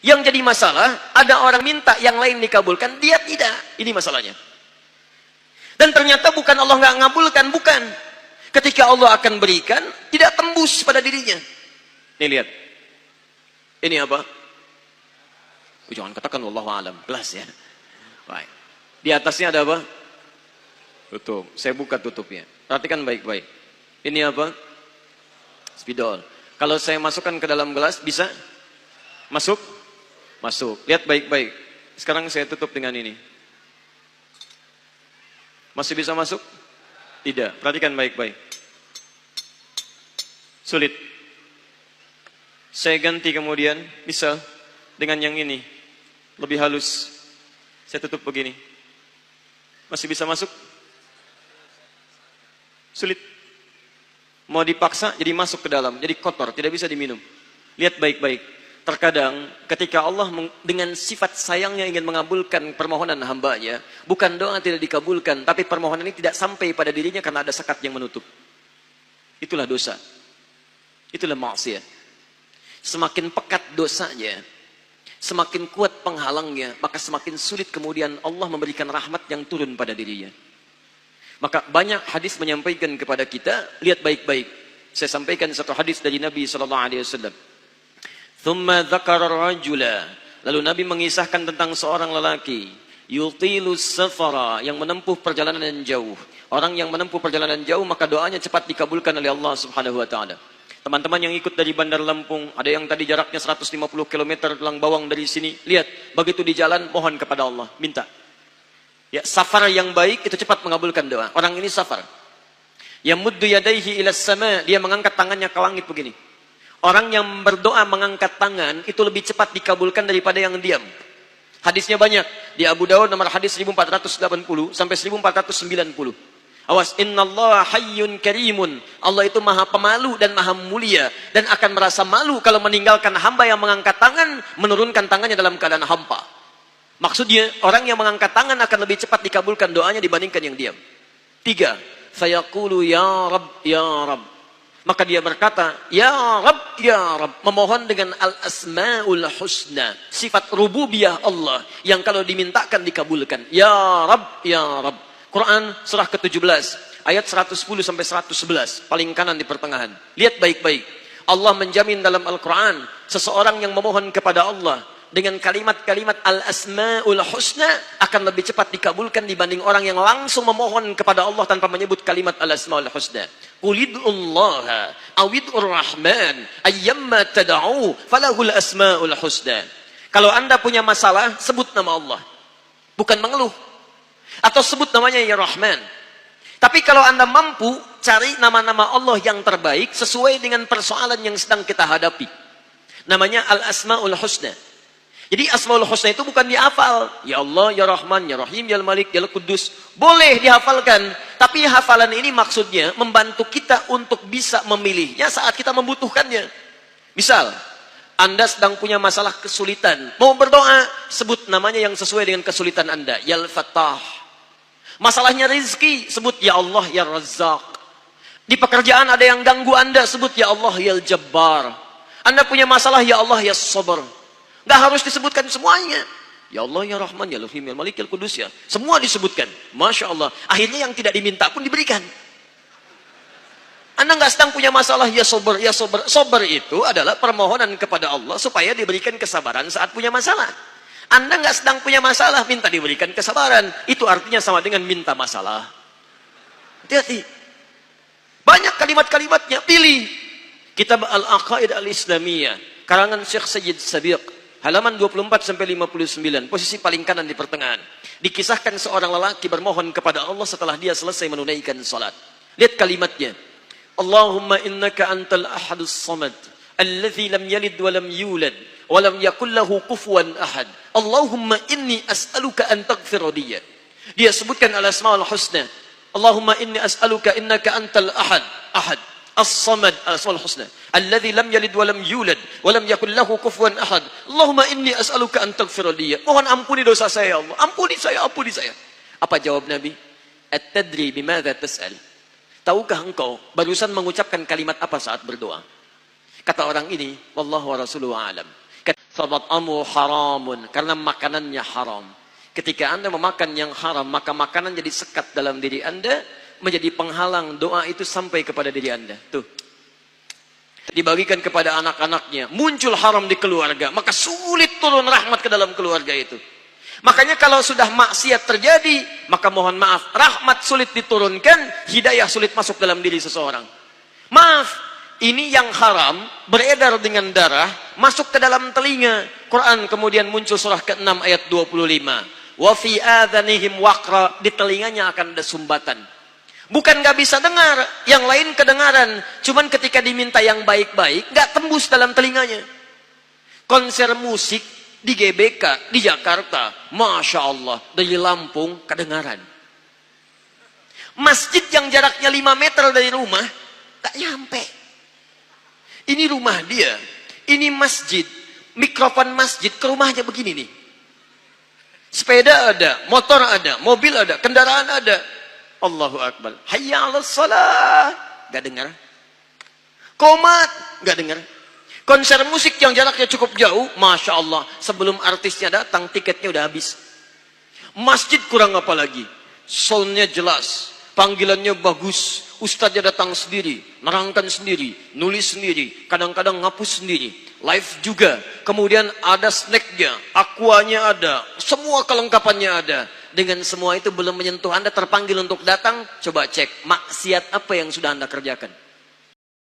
Yang jadi masalah, ada orang minta yang lain dikabulkan, dia tidak. Ini masalahnya. Dan ternyata bukan Allah nggak ngabulkan, bukan. Ketika Allah akan berikan, tidak tembus pada dirinya. Nih lihat. Ini apa? Jangan katakan wallahu alam, kelas ya. Baik. Di atasnya ada apa? Tutup. Saya buka tutupnya. Perhatikan baik-baik. Ini apa? Spidol. Kalau saya masukkan ke dalam gelas, bisa masuk? Masuk. Lihat baik-baik. Sekarang saya tutup dengan ini. Masih bisa masuk? Tidak. Perhatikan baik-baik. Sulit. Saya ganti kemudian, bisa dengan yang ini. Lebih halus. Saya tutup begini. Masih bisa masuk? Sulit. Mau dipaksa jadi masuk ke dalam, jadi kotor, tidak bisa diminum. Lihat baik-baik. Terkadang ketika Allah dengan sifat sayangnya ingin mengabulkan permohonan hambanya, bukan doa tidak dikabulkan, tapi permohonan ini tidak sampai pada dirinya karena ada sekat yang menutup. Itulah dosa. Itulah maksiat. Semakin pekat dosanya, semakin kuat penghalangnya, maka semakin sulit kemudian Allah memberikan rahmat yang turun pada dirinya. Maka banyak hadis menyampaikan kepada kita, lihat baik-baik. Saya sampaikan satu hadis dari Nabi SAW. Thumma dzakara rajula. Lalu Nabi mengisahkan tentang seorang lelaki, yutilus safara, yang menempuh perjalanan yang jauh. Orang yang menempuh perjalanan jauh, maka doanya cepat dikabulkan oleh Allah Subhanahu wa taala. Teman-teman yang ikut dari Bandar Lampung, ada yang tadi jaraknya 150 km Tulang Bawang dari sini. Lihat, begitu di jalan mohon kepada Allah, minta. Ya, safar yang baik itu cepat mengabulkan doa. Orang ini safar. Yamuddu yadaihi ila sama, dia mengangkat tangannya ke langit begini. Orang yang berdoa mengangkat tangan itu lebih cepat dikabulkan daripada yang diam. Hadisnya banyak. Di Abu Dawud nomor hadis 1480 sampai 1490. Awas, innallaha hayyun karimun. Allah itu maha pemalu dan maha mulia, dan akan merasa malu kalau meninggalkan hamba yang mengangkat tangan, menurunkan tangannya dalam keadaan hampa. Maksudnya, orang yang mengangkat tangan akan lebih cepat dikabulkan doanya dibandingkan yang diam. 3. Fayaqulu ya Rabb, ya Rabb. Maka dia berkata, ya Rabb, ya Rabb. Memohon dengan al-asma'ul husna. Sifat rububiyah Allah. Yang kalau dimintakan dikabulkan. Ya Rabb, ya Rabb. Quran surah ke-17. Ayat 110 sampai 111. Paling kanan di pertengahan. Lihat baik-baik. Allah menjamin dalam Al-Quran. Seseorang yang memohon kepada Allah dengan kalimat-kalimat al-asma'ul husna akan lebih cepat dikabulkan dibanding orang yang langsung memohon kepada Allah tanpa menyebut kalimat al-asma'ul husna. Qulid'ullaha awid'ur rahman ayyamma tada'u falahul asma'ul husna. Kalau Anda punya masalah, sebut nama Allah. Bukan mengeluh. Atau sebut namanya ya Rahman. Tapi kalau Anda mampu, cari nama-nama Allah yang terbaik sesuai dengan persoalan yang sedang kita hadapi. Namanya al-asma'ul husna. Jadi Asmaul Husna itu bukan dihafal. Ya Allah, Ya Rahman, Ya Rahim, Ya Malik, Ya Kudus. Boleh dihafalkan. Tapi hafalan ini maksudnya membantu kita untuk bisa memilihnya saat kita membutuhkannya. Misal, Anda sedang punya masalah kesulitan. Mau berdoa, sebut namanya yang sesuai dengan kesulitan Anda. Ya Al-Fattah. Masalahnya rezeki, sebut Ya Allah, Ya Razzaq. Di pekerjaan ada yang ganggu Anda, sebut Ya Allah, Ya Al-Jabbar. Anda punya masalah, Ya Allah, Ya Sabr. Nggak harus disebutkan semuanya. Ya Allah, Ya Rahman, Ya Rahim, Ya Malik, Ya Kudus, ya. Semua disebutkan. Masya Allah. Akhirnya yang tidak diminta pun diberikan. Anda nggak sedang punya masalah, ya sober, ya sober. Sober itu adalah permohonan kepada Allah supaya diberikan kesabaran saat punya masalah. Anda nggak sedang punya masalah, minta diberikan kesabaran. Itu artinya sama dengan minta masalah. Hati-hati. Banyak kalimat-kalimatnya. Pilih. Kitab Al-Aqaid Al-Islamiyah. Karangan Syekh Sayyid Sabiq. Halaman 24 sampai 59, posisi paling kanan di pertengahan. Dikisahkan seorang lelaki bermohon kepada Allah setelah dia selesai menunaikan salat. Lihat kalimatnya. Allahumma innaka antal ahadus samad, alladzi lam yalid wa lam yulad, wa lam yakul lahu kufuwan ahad. Allahumma inni as'aluka an taghfira li. Dia sebutkan al-asmaul husna. Allahumma inni as'aluka innaka antal ahad, ahad. As-samad, al-asmaul husna. Alladzi lam yalid wa lam yulad wa lam yakul lahu kufuwan ahad. Allahumma inni as'aluka an taghfira li. Mohon ampuni dosa saya, ya Allah. Ampuni saya, ampuni saya. Apa jawab Nabi? At-tadri bimadza tas'al? Tahukah engkau barusan mengucapkan kalimat apa saat berdoa? Kata orang ini, wallahu wa rasuluhu a'lam. Famat'amu haramun, karena makanannya haram. Ketika Anda memakan yang haram, maka makanan jadi sekat dalam diri Anda, menjadi penghalang doa itu sampai kepada diri Anda. Tuh. Dibagikan kepada anak-anaknya, muncul haram di keluarga, maka sulit turun rahmat ke dalam keluarga itu. Makanya kalau sudah maksiat terjadi, maka mohon maaf, rahmat sulit diturunkan, hidayah sulit masuk dalam diri seseorang. Maaf, ini yang haram, beredar dengan darah, masuk ke dalam telinga. Quran kemudian muncul surah ke-6 ayat 25. Wa fi adhanihim waqra, di telinganya akan ada sumbatan. Bukan nggak bisa dengar, yang lain kedengaran. Cuman ketika diminta yang baik-baik, nggak tembus dalam telinganya. Konser musik di GBK, di Jakarta, Masya Allah, dari Lampung, kedengaran. Masjid yang jaraknya 5 meter dari rumah, tak nyampe. Ini rumah dia, ini masjid, mikrofon masjid ke rumahnya begini nih. Sepeda ada, motor ada, mobil ada, kendaraan ada. Allahu Akbar. Hayya 'alas shalah. Gak dengar. Qomat, gak dengar. Konser musik yang jaraknya cukup jauh, Masya Allah, sebelum artisnya datang, tiketnya udah habis. Masjid kurang apa lagi? Soundnya jelas, panggilannya bagus, ustadznya datang sendiri, nerangkan sendiri, nulis sendiri, kadang-kadang ngapus sendiri, live juga. Kemudian ada snacknya, aquanya ada, semua kelengkapannya ada. Dengan semua itu belum menyentuh Anda, terpanggil untuk datang, coba cek, maksiat apa yang sudah Anda kerjakan.